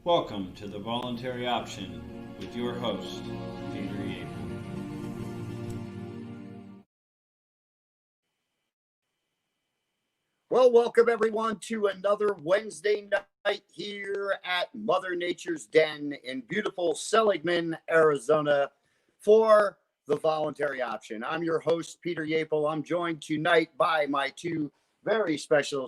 Welcome to the Voluntary Option with your host, Peter Yates. Well, welcome everyone to another Wednesday night here at Mother Nature's Den in beautiful Seligman, Arizona for the Voluntary Option. I'm your host, Peter Yapel. I'm joined tonight by my two very special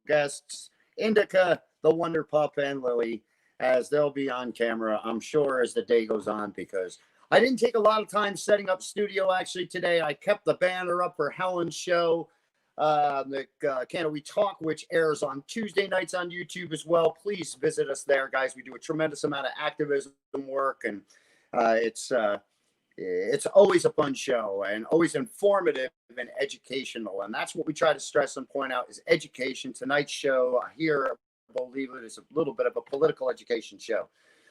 guests, Indica, the Wonder Pup, and Lily, as they'll be on camera, I'm sure, as the day goes on, because I didn't take a lot of time setting up studio actually today. I kept the banner up for Helen's show. Can We Talk, which airs on Tuesday nights on YouTube as well. Please visit us there, guys. We do a tremendous amount of activism work, and it's always a fun show and always informative and educational. And that's what we try to stress and point out is education. Tonight's show here, believe it, is a little bit of a political education show.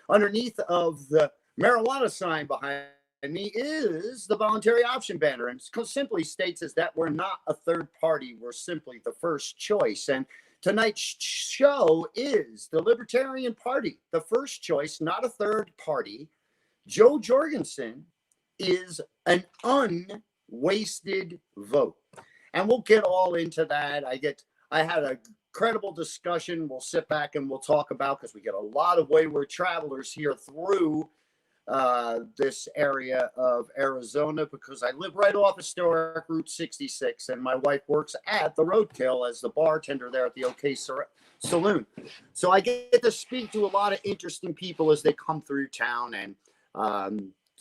Underneath of the marijuana sign behind me is the Voluntary Option banner, and simply states is that we're not a third party, we're simply the first choice. And tonight's show is the Libertarian Party, the first choice, not a third party. Joe Jorgensen is an unwasted vote, and we'll get all into that. I had a credible discussion we'll sit back and we'll talk about, because we get a lot of wayward travelers here through this area of Arizona, because I live right off historic Route 66, and my wife works at the Roadkill as the bartender there at the OK Saloon. So I get to speak to a lot of interesting people as they come through town, and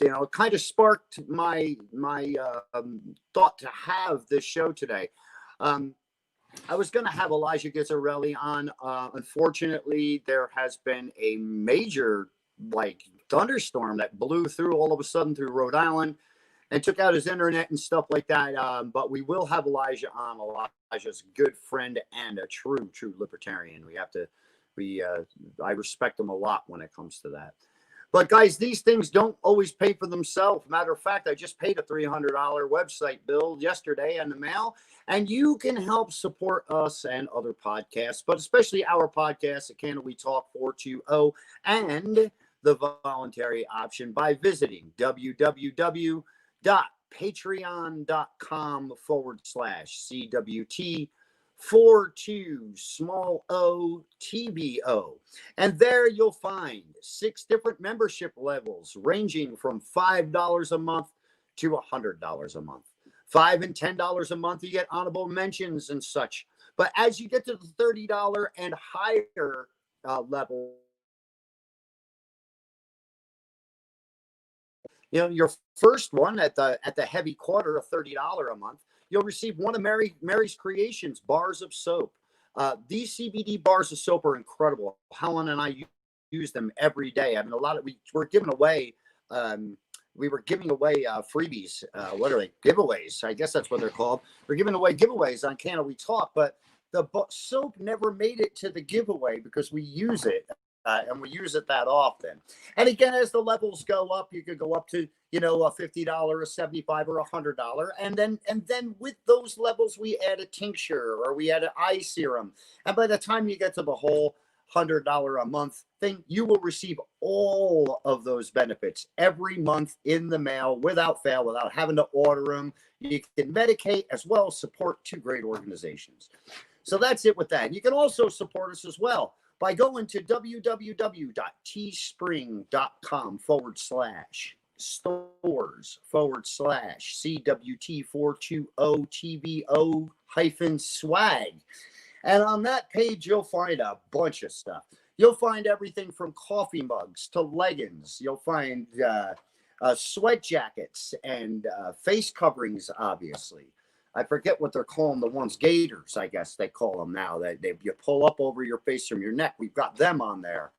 it kind of sparked my thought to have this show today. I was going to have Elijah Gizzarelli on. Unfortunately, there has been a major thunderstorm that blew through all of a sudden through Rhode Island and took out his internet and stuff like that. But we will have Elijah on. Elijah's a good friend and a true libertarian. I respect him a lot when it comes to that. But guys, these things don't always pay for themselves. Matter of fact, I just paid a $300 website bill yesterday in the mail, and you can help support us and other podcasts, but especially our podcast at Can We Talk 420 and the Voluntary Option by visiting www.patreon.com/CWT42TBO. And there you'll find 6 different membership levels ranging from $5 a month to $100 a month. $5 and $10 a month, you get honorable mentions and such. But as you get to the $30 and higher level, your first one at the heavy quarter of $30 a month, you'll receive one of Mary's Creations bars of soap. These CBD bars of soap are incredible. Helen and I use them every day. I mean, we're giving away. We were giving away freebies. What are they? Giveaways. I guess that's what they're called. We're giving away giveaways on Can We Talk, but the soap never made it to the giveaway because we use it. And we use it that often. And again, as the levels go up, you could go up to, a $50, a $75, or $100. And then with those levels, we add a tincture or we add an eye serum. And by the time you get to the whole $100 a month thing, you will receive all of those benefits every month in the mail without fail, without having to order them. You can medicate as well as support 2 great organizations. So that's it with that. You can also support us as well by going to www.teespring.com/stores/CWT420TBO-swag. And on that page, you'll find a bunch of stuff. You'll find everything from coffee mugs to leggings. You'll find sweat jackets and face coverings, obviously. I forget what they're calling the ones, gaiters, I guess they call them now. You pull up over your face from your neck. We've got them on there.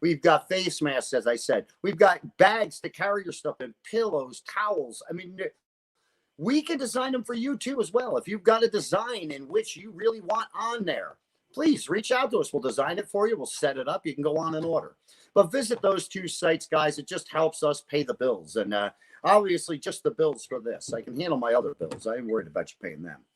We've got face masks, as I said. We've got bags to carry your stuff in, pillows, towels. I mean, we can design them for you too as well. If you've got a design in which you really want on there, please reach out to us. We'll design it for you. We'll set it up. You can go on and order. But visit those 2 sites, guys. It just helps us pay the bills. And obviously, just the bills for this. I can handle my other bills. I ain't worried about you paying them.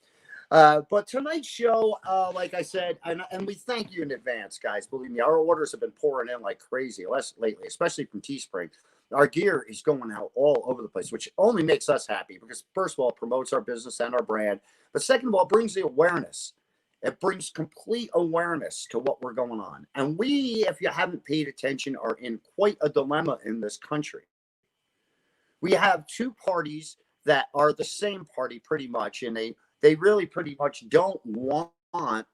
But tonight's show, like I said, and we thank you in advance, guys. Believe me, our orders have been pouring in like crazy lately, especially from Teespring. Our gear is going out all over the place, which only makes us happy because, first of all, it promotes our business and our brand. But second of all, it brings the awareness. It brings complete awareness to what we're going on. And we, if you haven't paid attention, are in quite a dilemma in this country. We have two parties that are the same party pretty much, and they really pretty much don't want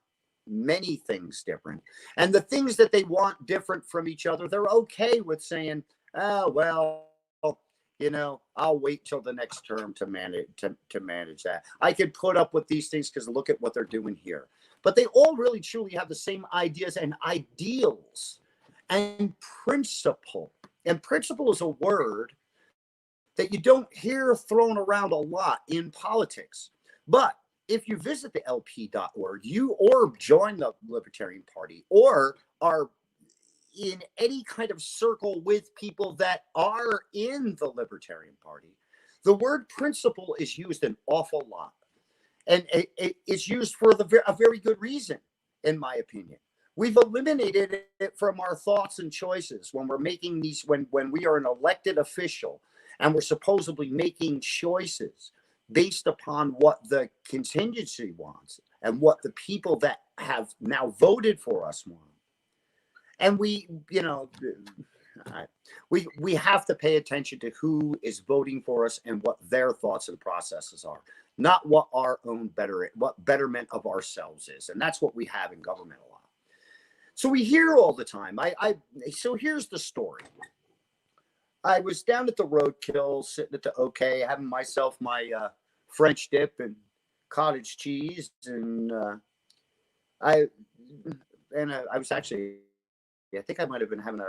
many things different. And the things that they want different from each other, they're okay with saying, oh, well, I'll wait till the next term to manage that. I could put up with these things because look at what they're doing here. But they all really truly have the same ideas and ideals and principle. And principle is a word that you don't hear thrown around a lot in politics. But if you visit the LP.org, or join the Libertarian Party, or are in any kind of circle with people that are in the Libertarian Party, the word principle is used an awful lot. And it's used for a very good reason, in my opinion. We've eliminated it from our thoughts and choices when we're making these, when we are an elected official and we're supposedly making choices based upon what the contingency wants and what the people that have now voted for us want. And we have to pay attention to who is voting for us and what their thoughts and processes are, not what our own betterment of ourselves is. And that's what we have in government a lot. So we hear all the time. So here's the story. I was down at the Roadkill, sitting at the OK, having myself my French dip and cottage cheese, and I was actually, I think I might have been having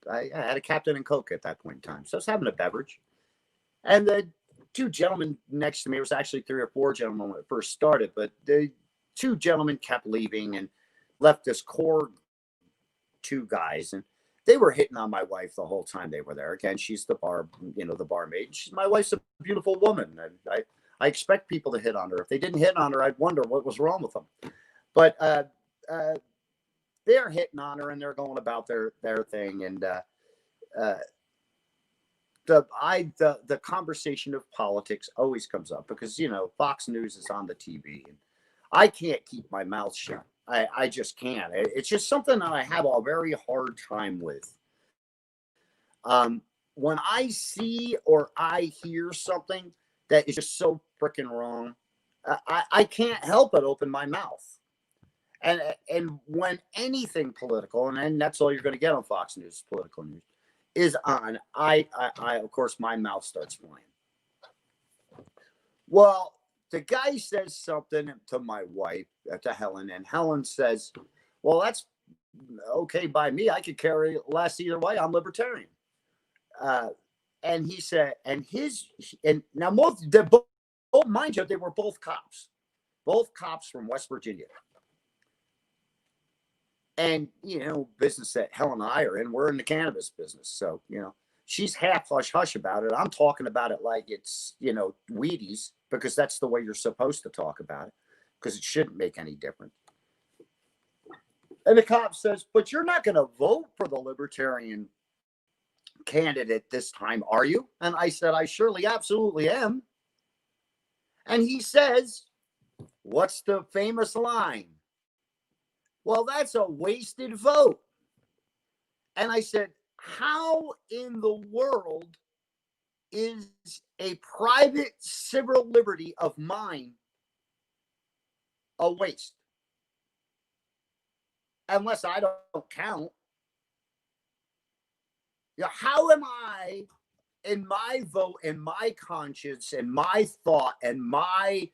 I had a Captain and Coke at that point in time, so I was having a beverage, and the two gentlemen next to me, it was actually 3 or 4 gentlemen when it first started, but the 2 gentlemen kept leaving and left this core 2 guys, and they were hitting on my wife the whole time they were there. Again, she's the barmaid. My wife's a beautiful woman. And I expect people to hit on her. If they didn't hit on her, I'd wonder what was wrong with them. But they're hitting on her and they're going about their thing. And the conversation of politics always comes up because, Fox News is on the TV. And I can't keep my mouth shut. I just can't. It's just something that I have a very hard time with. When I see or I hear something that is just so freaking wrong, I can't help but open my mouth. And when anything political, and that's all you're going to get on Fox News, political news, is on, I of course, my mouth starts flying. Well, the guy says something to my wife, to Helen, and Helen says, well, that's okay by me. I could carry less either way. I'm libertarian. And he said, and now both, mind you, they were both cops from West Virginia. And, business that Helen and I are in, we're in the cannabis business. So, she's half hush about it. I'm talking about it like it's, Wheaties, because that's the way you're supposed to talk about it, because it shouldn't make any difference. And the cop says, but you're not going to vote for the Libertarian candidate this time, are you? And I said, I surely absolutely am. And he says, what's the famous line? Well, that's a wasted vote. And I said, how in the world is a private civil liberty of mine a waste? Unless I don't count. How am I, in my vote, and my conscience, and my thought, and my,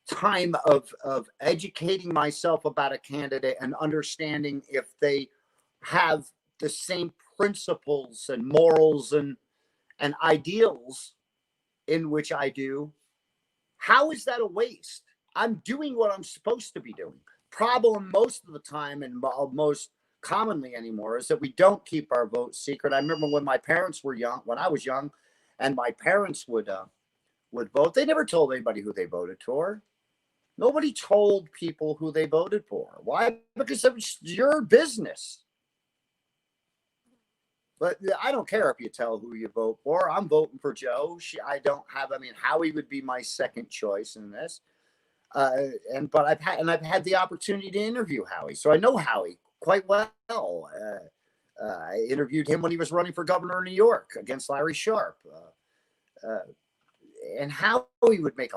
time of educating myself about a candidate and understanding if they have the same principles and morals and ideals in which I do, how is that a waste? I'm doing what I'm supposed to be doing. Problem most of the time, and most commonly anymore, is that we don't keep our votes secret. I remember when my parents were young, when I was young, and my parents would would vote. They never told anybody who they voted for. Nobody told people who they voted for. Why? Because it's your business. But I don't care if you tell who you vote for. I'm voting for Joe. Howie would be my second choice in this. But I've had the opportunity to interview Howie, so I know Howie quite well. I interviewed him when he was running for governor of New York against Larry Sharpe. And Howie would make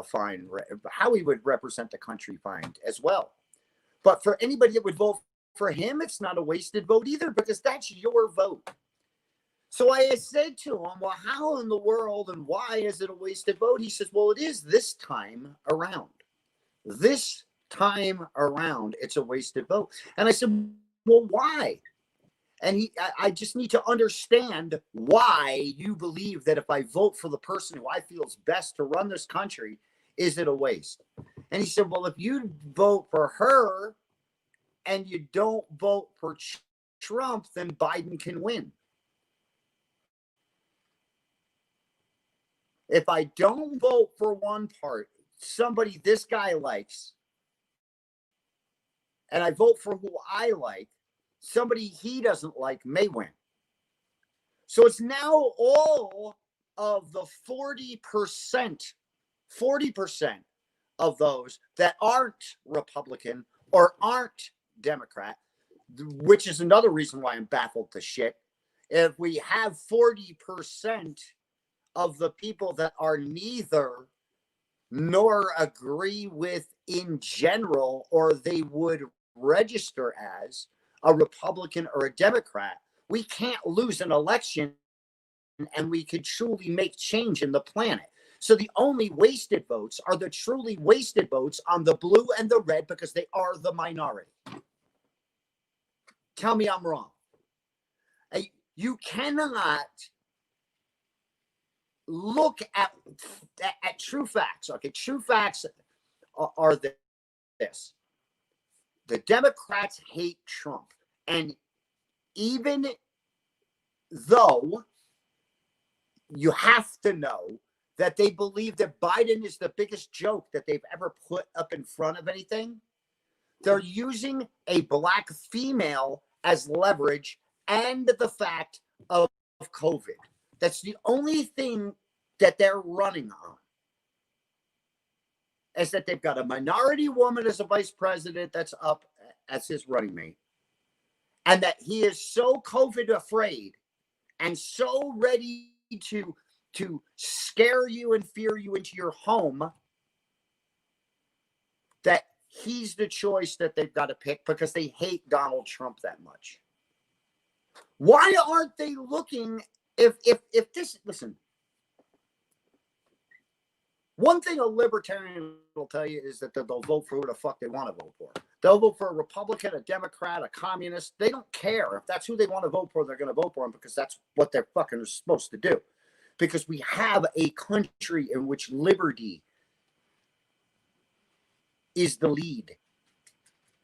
Howie would represent the country fine as well. But for anybody that would vote for him, it's not a wasted vote either, because that's your vote. So I said to him, well, how in the world and why is it a wasted vote? He says, well, it is this time around. This time around, it's a wasted vote. And I said, well, why? And I just need to understand why you believe that if I vote for the person who I feel is best to run this country, is it a waste? And he said, well, if you vote for her and you don't vote for Trump, then Biden can win. If I don't vote for one part, somebody this guy likes, and I vote for who I like, somebody he doesn't like may win. So it's now all of the 40% of those that aren't Republican or aren't Democrat, which is another reason why I'm baffled to shit. If we have 40% of the people that are neither nor agree with in general, or they would register as a Republican or a Democrat, we can't lose an election and we could truly make change in the planet. So the only wasted votes are the truly wasted votes on the blue and the red, because they are the minority. Tell me I'm wrong. You cannot look at true facts. Okay, true facts are this. The Democrats hate Trump. And even though you have to know that they believe that Biden is the biggest joke that they've ever put up in front of anything, they're using a black female as leverage and the fact of COVID. That's the only thing that they're running on, is that they've got a minority woman as a vice president that's up as his running mate, and that he is so COVID afraid and so ready to scare you and fear you into your home that he's the choice that they've got to pick, because they hate Donald Trump that much. Why aren't they looking? If this, listen, one thing a libertarian will tell you is that they'll vote for who the fuck they want to vote for. They'll vote for a Republican, a Democrat, a communist. They don't care. If that's who they want to vote for, they're going to vote for them, because that's what they're fucking supposed to do. Because we have a country in which liberty is the lead.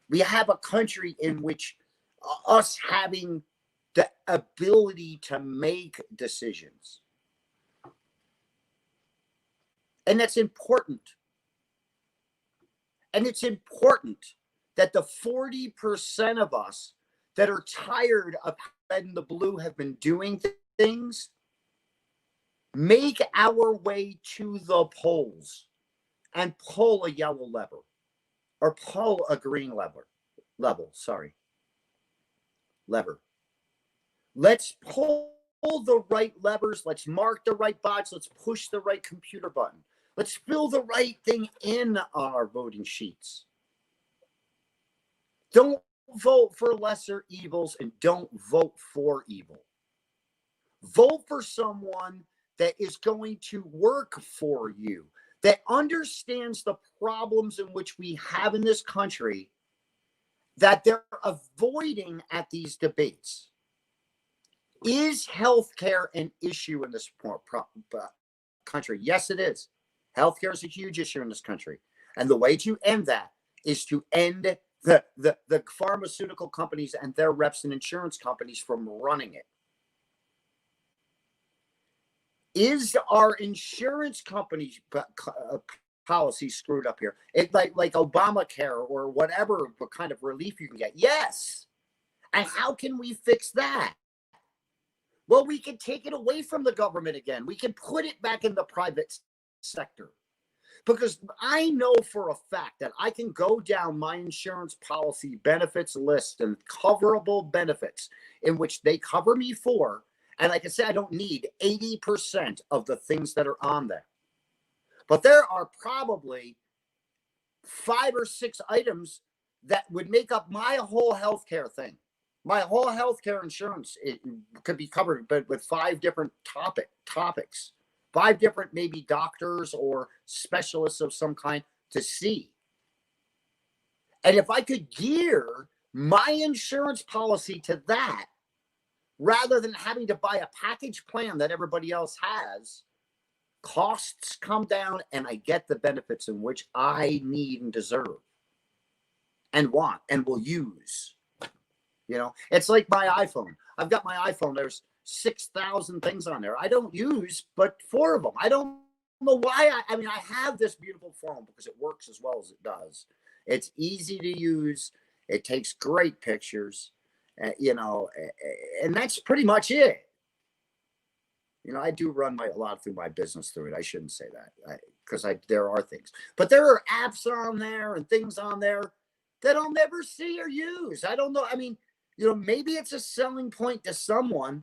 We have a country in which us having the ability to make decisions. And that's important. And it's important that the 40% of us that are tired of how red and the blue have been doing things make our way to the polls and pull a yellow lever, or pull a green lever. Let's pull the right levers. Let's mark the right box. Let's push the right computer button. Let's fill the right thing in on our voting sheets. Don't vote for lesser evils, and don't vote for evil. Vote for someone that is going to work for you, that understands the problems in which we have in this country that they're avoiding at these debates. Is healthcare an issue in this country? Yes, it is. Healthcare is a huge issue in this country. And the way to end that is to end the pharmaceutical companies and their reps and insurance companies from running it. Is our insurance company policy screwed up here? It like Obamacare or whatever kind of relief you can get. Yes. And how can we fix that? Well, we can take it away from the government again. We can put it back in the private sector. Because I know for a fact that I can go down my insurance policy benefits list and coverable benefits in which they cover me for. And like I said, I don't need 80% of the things that are on there. But there are probably 5 or 6 items that would make up my whole healthcare thing. My whole healthcare insurance, it could be covered, but with 5 different topics, 5 different maybe doctors or specialists of some kind to see. And if I could gear my insurance policy to that, rather than having to buy a package plan that everybody else has, costs come down and I get the benefits in which I need and deserve and want and will use. You know, it's like my iPhone. I've got my iPhone. There's 6,000 things on there. I don't use but 4 of them. I don't know why. I mean, I have this beautiful phone because it works as well as it does. It's easy to use. It takes great pictures, you know, and that's pretty much it. You know, I do run a lot through my business through it. I shouldn't say that because there are things, but there are apps on there and things on there that I'll never see or use. I don't know. I mean, you know, maybe it's a selling point to someone,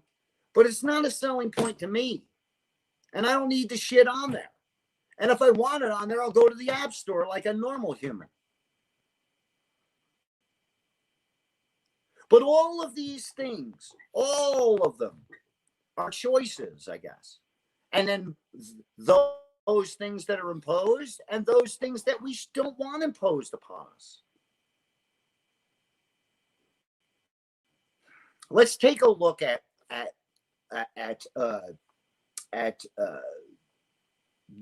but it's not a selling point to me. And I don't need the shit on there. And if I want it on there, I'll go to the app store like a normal human. But all of these things, all of them are choices, I guess. And then those things that are imposed and those things that we don't want imposed upon us. Let's take a look at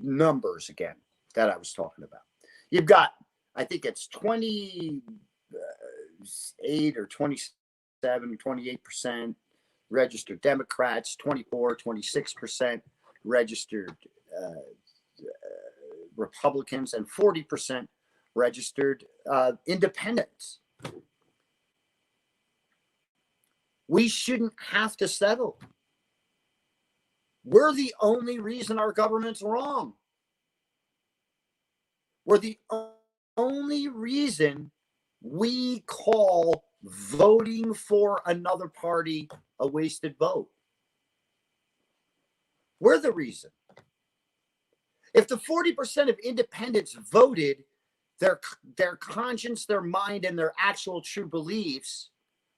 numbers again that I was talking about. You've got, I think it's 28 or 27, 28% registered Democrats, 24, 26% registered Republicans, and 40% registered independents. We shouldn't have to settle. We're the only reason our government's wrong. We're the only reason we call voting for another party a wasted vote. We're the reason. If the 40% of independents voted their conscience, their mind, and their actual true beliefs,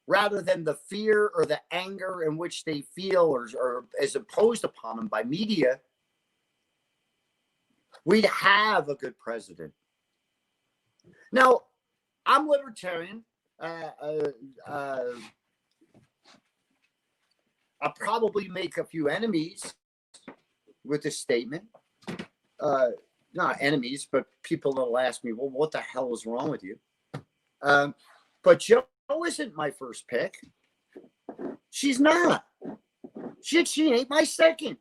rather than the fear or the anger in which they feel or is imposed upon them by media, we'd have a good president. Now, I'm libertarian. I'll probably make a few enemies with this statement. Not enemies, but people that'll ask me, well, what the hell is wrong with you? But Joe isn't my first pick. She's not. She ain't my second.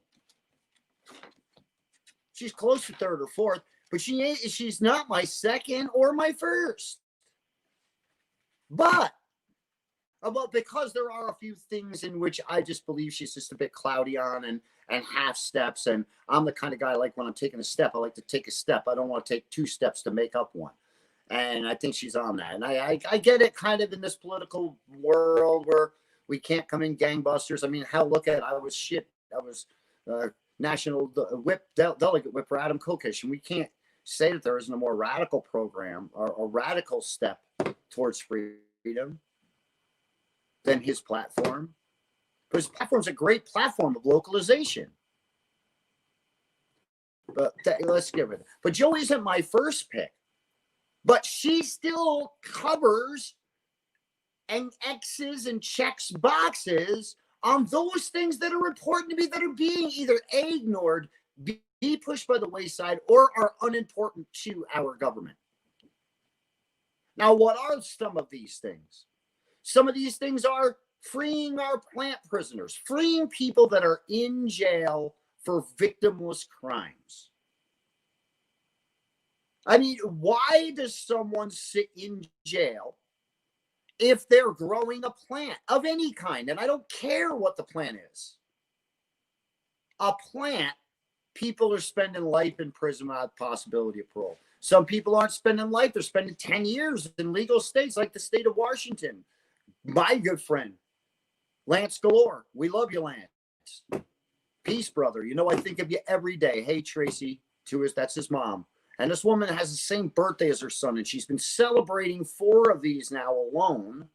She's close to third or fourth, but she's not my second or my first. But because there are a few things in which I just believe she's just a bit cloudy on and half steps. And I'm the kind of guy, like when I'm taking a step, I like to take a step. I don't want to take 2 steps to make up one. And I think she's on that. And I get it kind of in this political world where we can't come in gangbusters. I mean, hell, look at it. I was national delegate whip for Adam Kokesh. And we can't say that there isn't a more radical program or a radical step towards freedom than his platform. But his platform's a great platform of localization. But let's get rid of it. But Joe isn't my first pick. But she still covers and X's and checks boxes on those things that are important to me that are being either ignored, be pushed by the wayside, or are unimportant to our government. Now, what are some of these things? Some of these things are freeing our plant prisoners, freeing people that are in jail for victimless crimes. I mean, why does someone sit in jail if they're growing a plant of any kind? And I don't care what the plant is. A plant, people are spending life in prison without possibility of parole. Some people aren't spending life. They're spending 10 years in legal states like the state of Washington. My good friend, Lance Galore. We love you, Lance. Peace, brother. You know, I think of you every day. Hey, Tracy, that's his mom. And this woman has the same birthday as her son, and she's been celebrating 4 of these now alone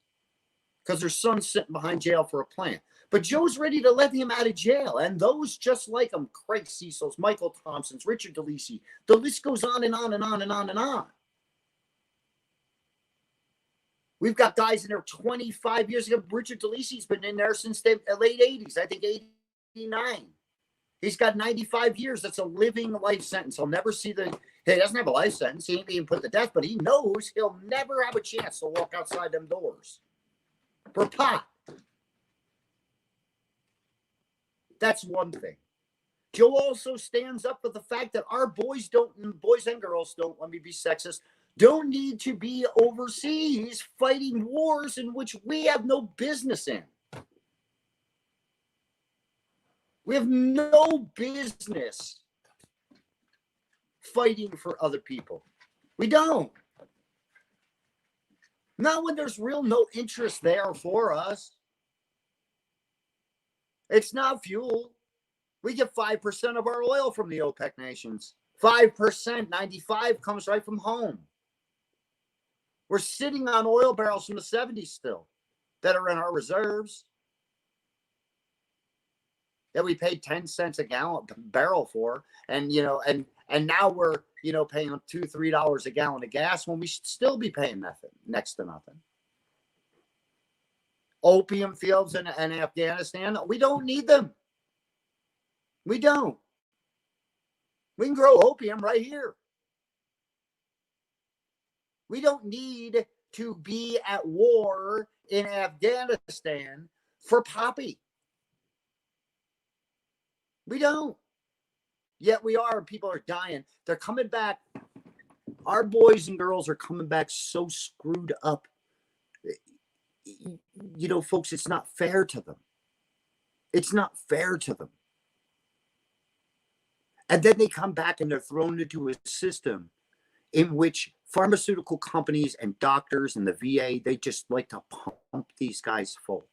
because her son's sitting behind jail for a plant. But Joe's ready to let him out of jail, and those just like him, Craig Cecil's, Michael Thompson's, Richard DeLisi, the list goes on and on and on and on and on. We've got guys in there 25 years ago. Richard DeLisi's been in there since the late 80s, I think 89. He's got 95 years. That's a living life sentence. He'll never see the... He doesn't have a life sentence. He ain't being put to death, but he knows he'll never have a chance to walk outside them doors for pot. That's one thing. Joe also stands up for the fact that our boys and girls don't, let me be sexist, don't need to be overseas fighting wars in which we have no business in. We have no business fighting for other people. We don't. Not when there's no interest there for us. It's not fuel. We get 5% of our oil from the OPEC nations. 5%, 95 comes right from home. We're sitting on oil barrels from the 70s still that are in our reserves that we paid 10 cents a barrel for. And, and now we're, paying $2-3 a gallon of gas when we should still be paying nothing, next to nothing. Opium fields in Afghanistan, we don't need them. We don't. We can grow opium right here. We don't need to be at war in Afghanistan for poppy. We don't. Yet we are. People are dying. They're coming back. Our boys and girls are coming back so screwed up. Folks, it's not fair to them. It's not fair to them. And then they come back and they're thrown into a system in which pharmaceutical companies and doctors and the VA, they just like to pump these guys full.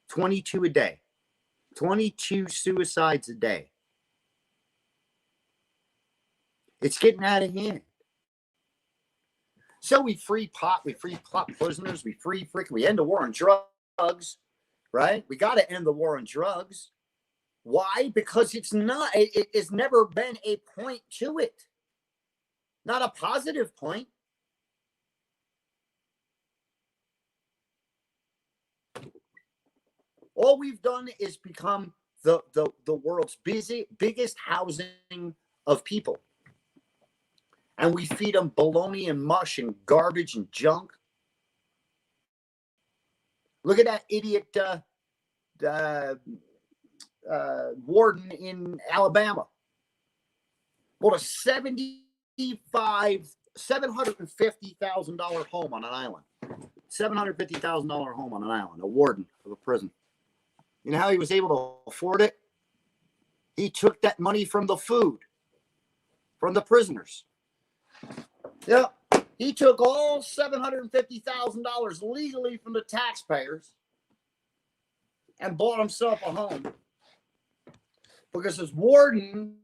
22 a day. 22 suicides a day. It's getting out of hand. So we free pot, we free pot prisoners, we end the war on drugs, right? We got to end the war on drugs. Why? Because it's never been a point to it. Not a positive point. All we've done is become the world's biggest housing of people. And we feed them baloney and mush and garbage and junk. Look at that idiot warden in Alabama. Bought a $750,000 home on an island. $750,000 home on an island, a warden of a prison. You know how he was able to afford it? He took that money from the food, from the prisoners. Yeah, he took all $750,000 legally from the taxpayers and bought himself a home. Because as warden,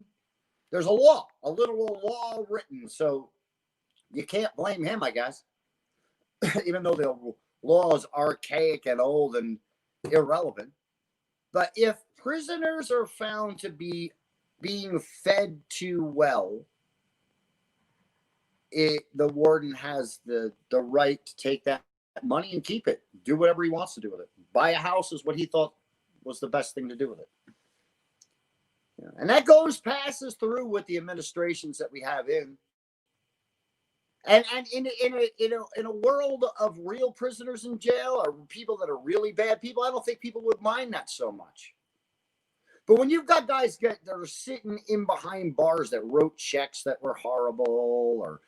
there's a literal law written, so you can't blame him, I guess. Even though the law is archaic and old and irrelevant. But if prisoners are found to be being fed too well, the warden has the right to take that money and keep it. Do whatever he wants to do with it. Buy a house is what he thought was the best thing to do with it. Yeah. And that passes through with the administrations that we have in. And in a world of real prisoners in jail or people that are really bad people, I don't think people would mind that so much. But when you've got guys that are sitting in behind bars that wrote checks that were horrible, or,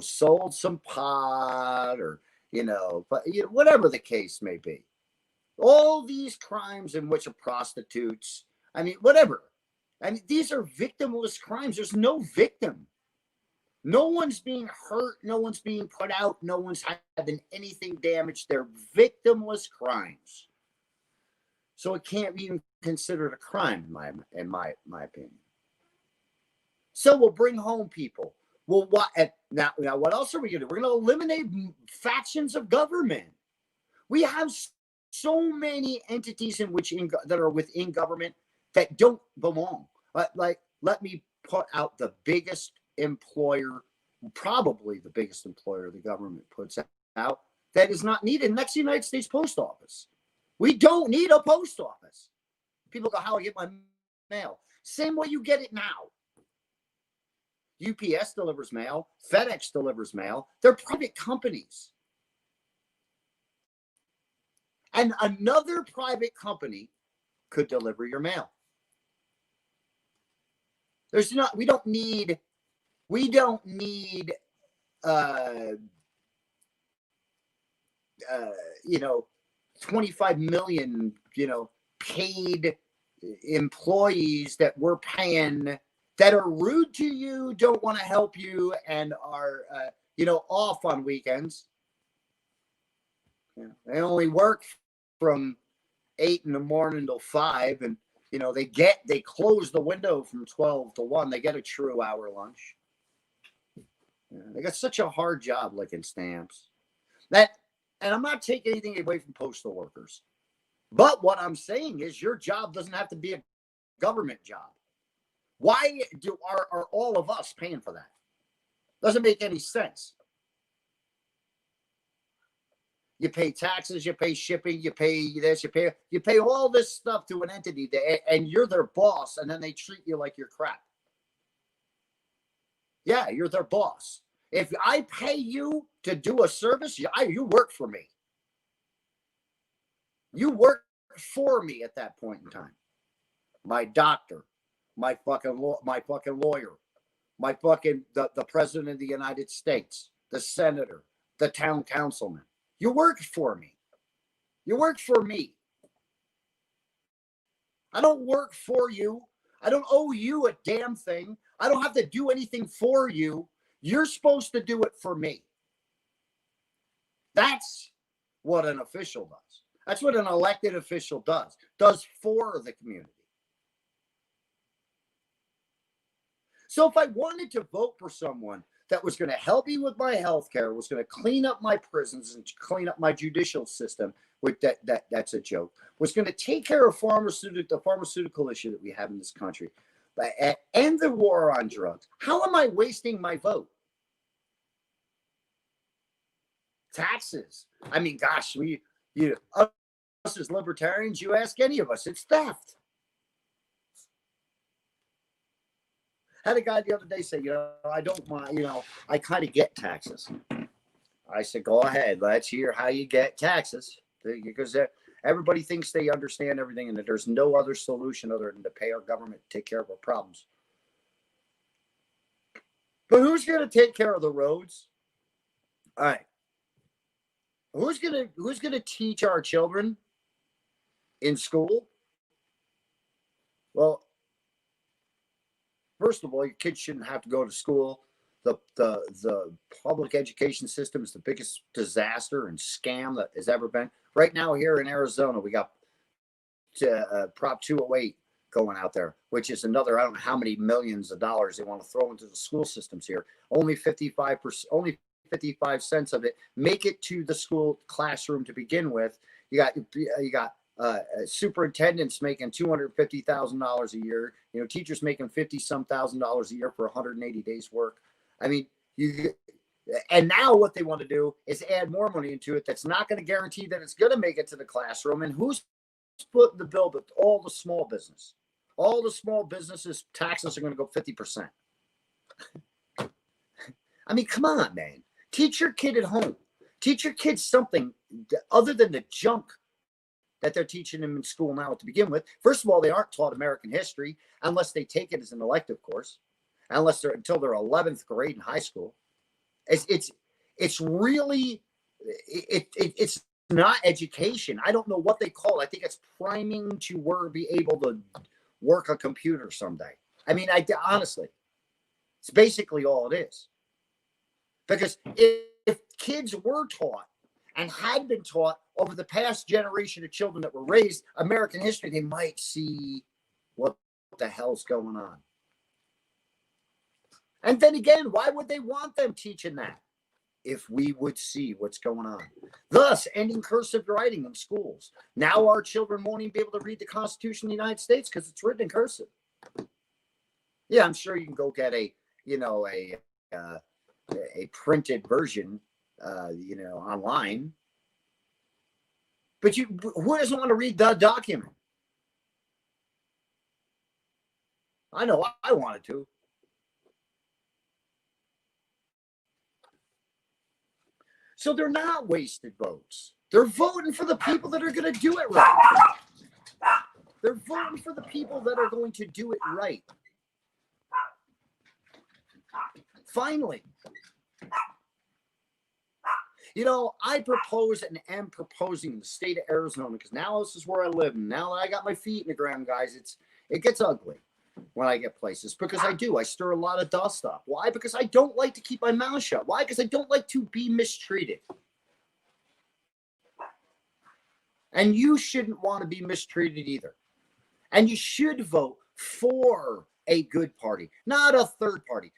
sold some pot, or, but whatever the case may be, all these crimes in which are prostitutes, whatever. These are victimless crimes. There's no victim. No one's being hurt. No one's being put out. No one's having anything damaged. They're victimless crimes. So it can't be even considered a crime, in my opinion. So we'll bring home people. Well, what? Now, what else are we going to do? We're going to eliminate factions of government. We have so many entities that are within government that don't belong. Like, let me put out the biggest employer, probably the biggest employer the government puts out that is not needed. And that's the United States Post Office. We don't need a post office. People go, how do I get my mail? Same way you get it now. UPS delivers mail. FedEx delivers mail. They're private companies. And another private company could deliver your mail. We don't need 25 million, paid employees that we're paying that are rude to you, don't want to help you, and are, off on weekends. They only work from 8 in the morning till 5, and they close the window from 12 to 1. They get a true hour lunch. They got such a hard job licking stamps. And I'm not taking anything away from postal workers. But what I'm saying is your job doesn't have to be a government job. Why are all of us paying for that? Doesn't make any sense. You pay taxes, you pay shipping, you pay this, you pay all this stuff to an entity and you're their boss, and then they treat you like you're crap. Yeah, you're their boss. If I pay you to do a service, you work for me. You work for me at that point in time. My doctor, my fucking lawyer, the president of the United States, the senator, the town councilman. You work for me. You work for me. I don't work for you. I don't owe you a damn thing. I don't have to do anything for you. You're supposed to do it for me. That's what an official does. That's what an elected official does for the community. So if I wanted to vote for someone that was going to help me with my health care, was going to clean up my prisons and clean up my judicial system, with that's a joke, was going to take care of the pharmaceutical issue that we have in this country, end the war on drugs, how am I wasting my vote? Taxes. I mean, gosh, us as libertarians, you ask any of us, it's theft. Had a guy the other day say, I don't mind, I kind of get taxes. I said, go ahead. Let's hear how you get taxes. Because everybody thinks they understand everything and that there's no other solution other than to pay our government to take care of our problems. But who's going to take care of the roads? All right. Who's going to teach our children in school? Well, first of all, your kids shouldn't have to go to school. The public education system is the biggest disaster and scam that has ever been. Right now here in Arizona, we got Prop 208 going out there, which is another, I don't know how many millions of dollars they want to throw into the school systems here. Only 55 cents of it make it to the school classroom to begin with. You got superintendents making $250,000 a year. Teachers making $50-some thousand a year for 180 days work. I mean, and now what they want to do is add more money into it. That's not going to guarantee that it's going to make it to the classroom. And who's putting the bill? But all the small business, all the small businesses, taxes are going to go 50%. I mean, come on, man. Teach your kid at home. Teach your kids something other than the junk that they're teaching them in school now to begin with. First of all, they aren't taught American history unless they take it as an elective course, unless they're until their 11th grade in high school. It's really it's not education. I don't know what they call it. I think it's priming to be able to work a computer someday. I mean, honestly, it's basically all it is. Because if kids were taught and had been taught over the past generation of children that were raised American history, they might see what the hell's going on. And then again, why would they want them teaching that if we would see what's going on? Thus, ending cursive writing in schools. Now our children won't even be able to read the Constitution of the United States because it's written in cursive. Yeah, I'm sure you can go get a printed version, online. But who doesn't want to read the document? I know I wanted to. So they're not wasted votes. They're voting for the people that are going to do it right. They're voting for the people that are going to do it right. Finally. I propose and am proposing in the state of Arizona, because now this is where I live. And now that I got my feet in the ground, guys, it gets ugly when I get places, because I stir a lot of dust up. Why? Because I don't like to keep my mouth shut. Why? Because I don't like to be mistreated. And you shouldn't want to be mistreated either. And you should vote for a good party, not a third party.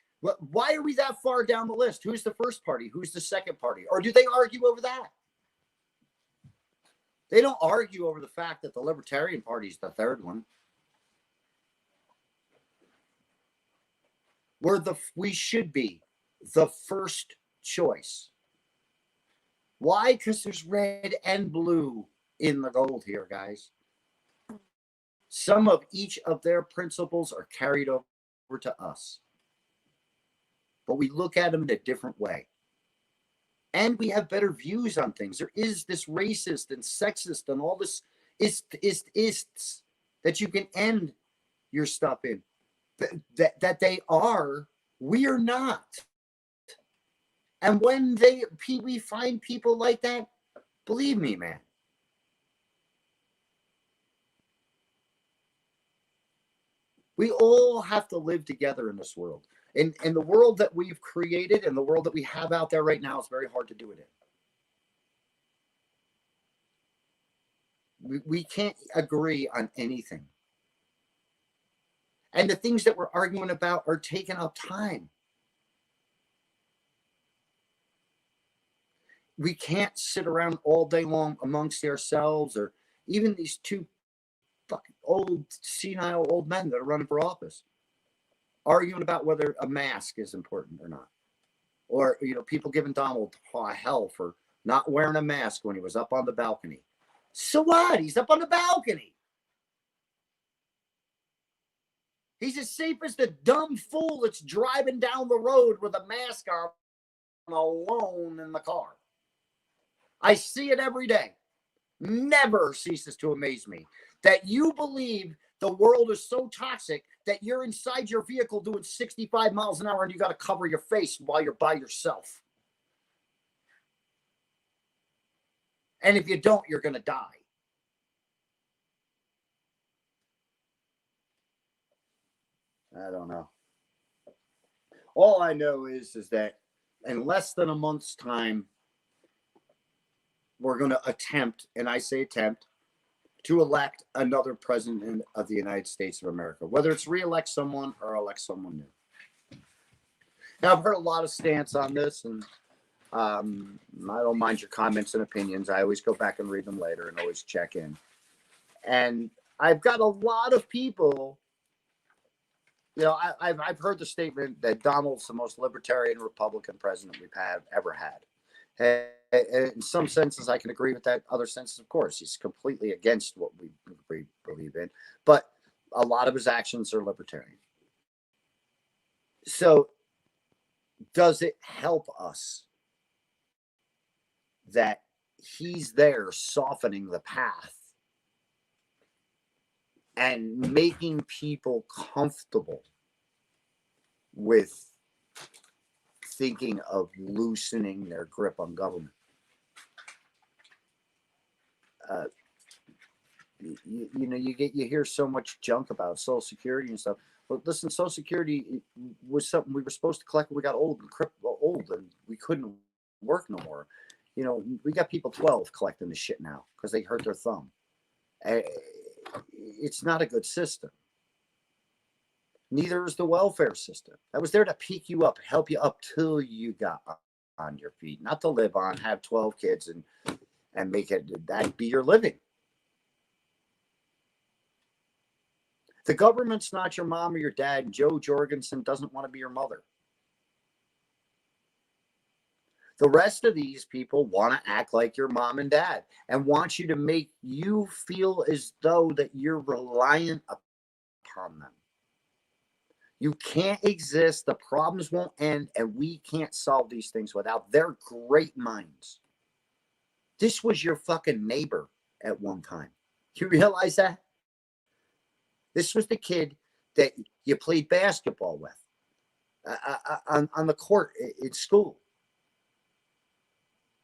Why are we that far down the list? Who's the first party? Who's the second party? Or do they argue over that? They don't argue over the fact that the Libertarian Party is the third one. We should be the first choice. Why? Because there's red and blue in the gold here, guys. Some of each of their principles are carried over to us. But we look at them in a different way. And we have better views on things. There is this racist and sexist and all this ists that you can end your stuff in. That they are, we are not. And when we find people like that, believe me, man, we all have to live together in this world. In the world that we've created and the world that we have out there right now, it's very hard to do it in. We can't agree on anything. And the things that we're arguing about are taking up time. We can't sit around all day long amongst ourselves, or even these two fucking old, senile old men that are running for office, arguing about whether a mask is important or not. Or, people giving Donald hell for not wearing a mask when he was up on the balcony. So what? He's up on the balcony. He's as safe as the dumb fool that's driving down the road with a mask on alone in the car. I see it every day. Never ceases to amaze me that you believe the world is so toxic that you're inside your vehicle doing 65 miles an hour and you got to cover your face while you're by yourself. And if you don't, you're going to die. I don't know. All I know is that in less than a month's time, we're going to attempt, and I say attempt, to elect another president of the United States of America, whether it's re-elect someone or elect someone new. Now, I've heard a lot of stance on this, and I don't mind your comments and opinions. I always go back and read them later and always check in. And I've got a lot of people, I've heard the statement that Donald's the most libertarian Republican president we've ever had. In some senses, I can agree with that. Other senses, of course, he's completely against what we believe in. But a lot of his actions are libertarian. So does it help us that he's there softening the path and making people comfortable with thinking of loosening their grip on government. You hear so much junk about Social Security and stuff. But listen, Social Security was something we were supposed to collect when we got old and we couldn't work no more. We got people 12 collecting this shit now because they hurt their thumb. It's not a good system. Neither is the welfare system. That was there to pick you up, help you up till you got on your feet, not to live on, have 12 kids and make it that be your living. The government's not your mom or your dad. Joe Jorgensen doesn't want to be your mother. The rest of these people want to act like your mom and dad and want you to make you feel as though that you're reliant upon them. You can't exist. The problems won't end, and we can't solve these things without their great minds. This was your fucking neighbor at one time. You realize that? This was the kid that you played basketball with on the court in school.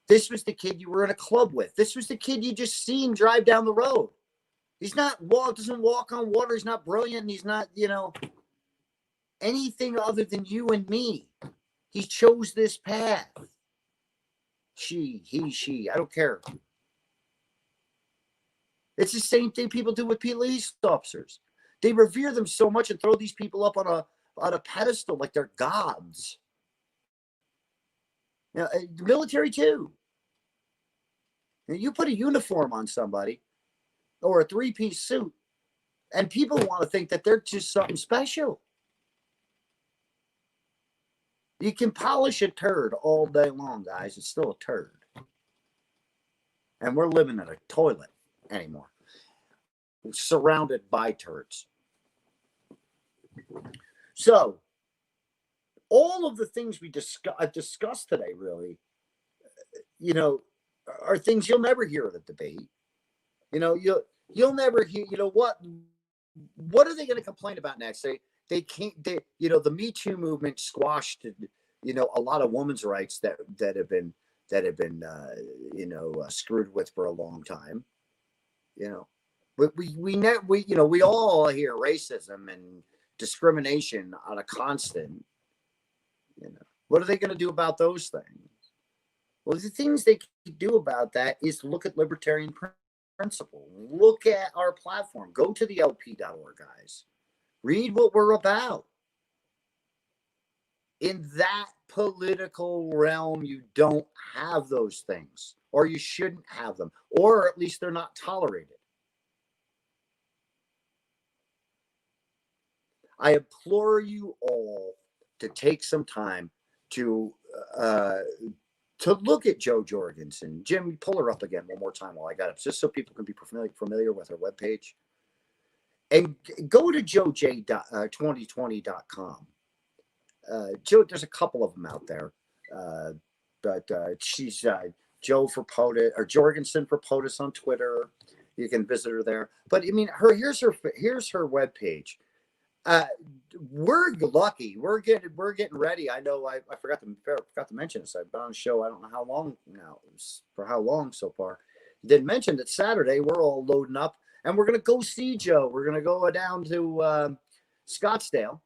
This was the kid you were in a club with. This was the kid you just seen drive down the road. He's not doesn't walk on water. He's not brilliant. And he's not, anything other than you and me. He chose this path. She, I don't care. It's the same thing people do with police officers. They revere them so much and throw these people up on a pedestal like they're gods. The military too. You put a uniform on somebody or a three-piece suit, and people want to think that they're just something special. You can polish a turd all day long, guys. It's still a turd. And we're living in a toilet anymore. We're surrounded by turds. So, all of the things we discussed today, really, are things you'll never hear at a debate. You'll never hear. What are they going to complain about next? They can't. The Me Too movement squashed. A lot of women's rights that have been screwed with for a long time. But we all hear racism and discrimination on a constant. What are they going to do about those things? Well, the things they can do about that is look at libertarian principle. Look at our platform. Go to the LP.org, guys. Read what we're about. In that political realm, you don't have those things, or you shouldn't have them, or at least they're not tolerated. I implore you all to take some time to look at Joe Jorgensen. Jim, pull her up again one more time while I got it, just so people can be familiar with her webpage. And go to joej2020.com. Joe, there's a couple of them out there, but she's Joe for POTUS or Jorgensen for POTUS on Twitter. You can visit her there. But I mean, here's her webpage. We're lucky. We're getting ready. I know I forgot to mention this. I've been on the show. I don't know how long now. For how long so far? Didn't mention that Saturday we're all loading up and we're gonna go see Joe. We're gonna go down to Scottsdale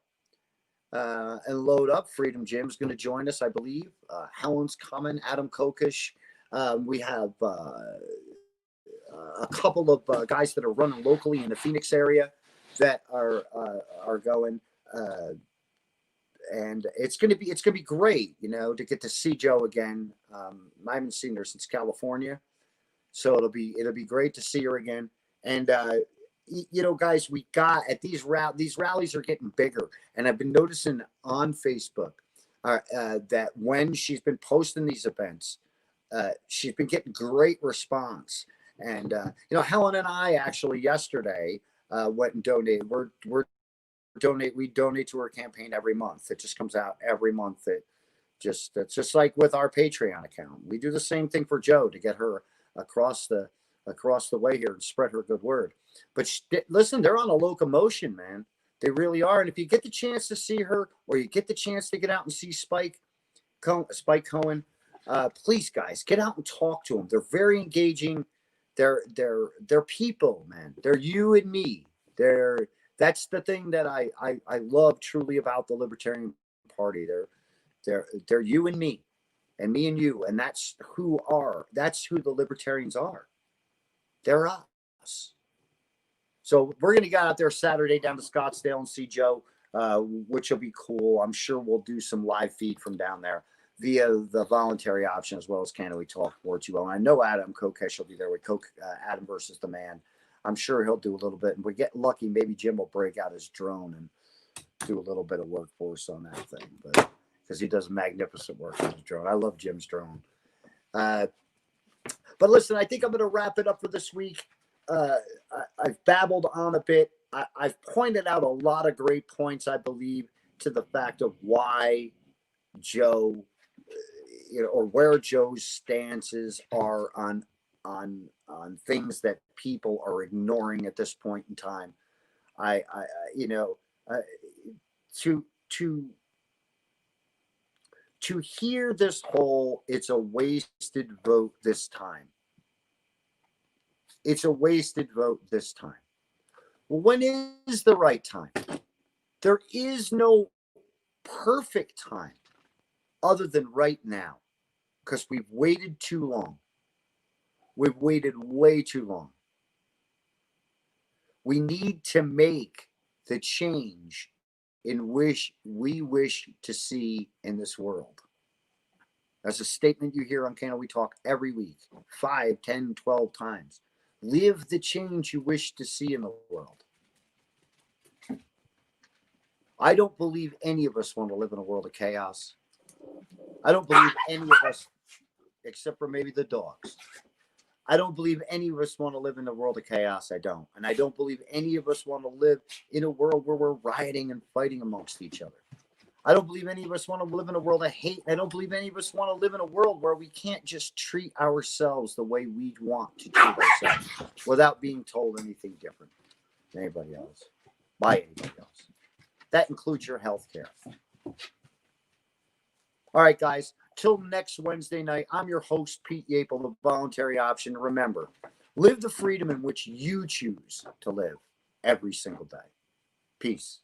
and load up. Freedom Jim's gonna join us, I believe. Helen's coming. Adam Kokish. We have a couple of guys that are running locally in the Phoenix area that are going, and it's gonna be great, to get to see Joe again. I haven't seen her since California, so it'll be great to see her again. And guys, we got at these rallies are getting bigger, and I've been noticing on Facebook that when she's been posting these events, she's been getting great response. And Helen and I actually yesterday went and donated. We donate to her campaign every month. It just comes out every month. It's just like with our Patreon account. We do the same thing for Joe to get her across the across the way here and spread her good word. But listen, they're on a locomotion, man. They really are. And if you get the chance to see her, or you get the chance to get out and see Spike Cohen, please, guys, get out and talk to them. They're very engaging. They're people, man. They're you and me. That's the thing that I love truly about the Libertarian Party. They're you and me and you, and that's who the Libertarians are. They're us. So we're going to get out there Saturday down to Scottsdale and see Joe, which will be cool. I'm sure we'll do some live feed from down there via the voluntary option, as well as Can We Talk 420. I know Adam Kokesh will be there with Adam versus the Man. I'm sure he'll do a little bit. And we get lucky, maybe Jim will break out his drone and do a little bit of work for us on that thing. But because he does magnificent work on his drone. I love Jim's drone. But listen, I think I'm going to wrap it up for this week. I've babbled on a bit. I've pointed out a lot of great points, I believe, to the fact of why Joe, or where Joe's stances are on things that people are ignoring at this point in time. To hear this whole, it's a wasted vote this time. It's a wasted vote this time. Well, when is the right time? There is no perfect time other than right now, because we've waited too long. We've waited way too long. We need to make the change in which we wish to see in this world. That's a statement you hear on Can We Talk every week, 5, 10, 12 times. Live the change you wish to see in the world. I don't believe any of us want to live in a world of chaos. I don't believe any of us, except for maybe the dogs. I don't believe any of us want to live in a world of chaos. I don't. And I don't believe any of us want to live in a world where we're rioting and fighting amongst each other. I don't believe any of us want to live in a world of hate. I don't believe any of us want to live in a world where we can't just treat ourselves the way we want to treat ourselves without being told anything different than anybody else, by anybody else. That includes your health care. All right, guys. Till next Wednesday night, I'm your host, Pete Yapel, the Voluntary Option. Remember, live the freedom in which you choose to live every single day. Peace.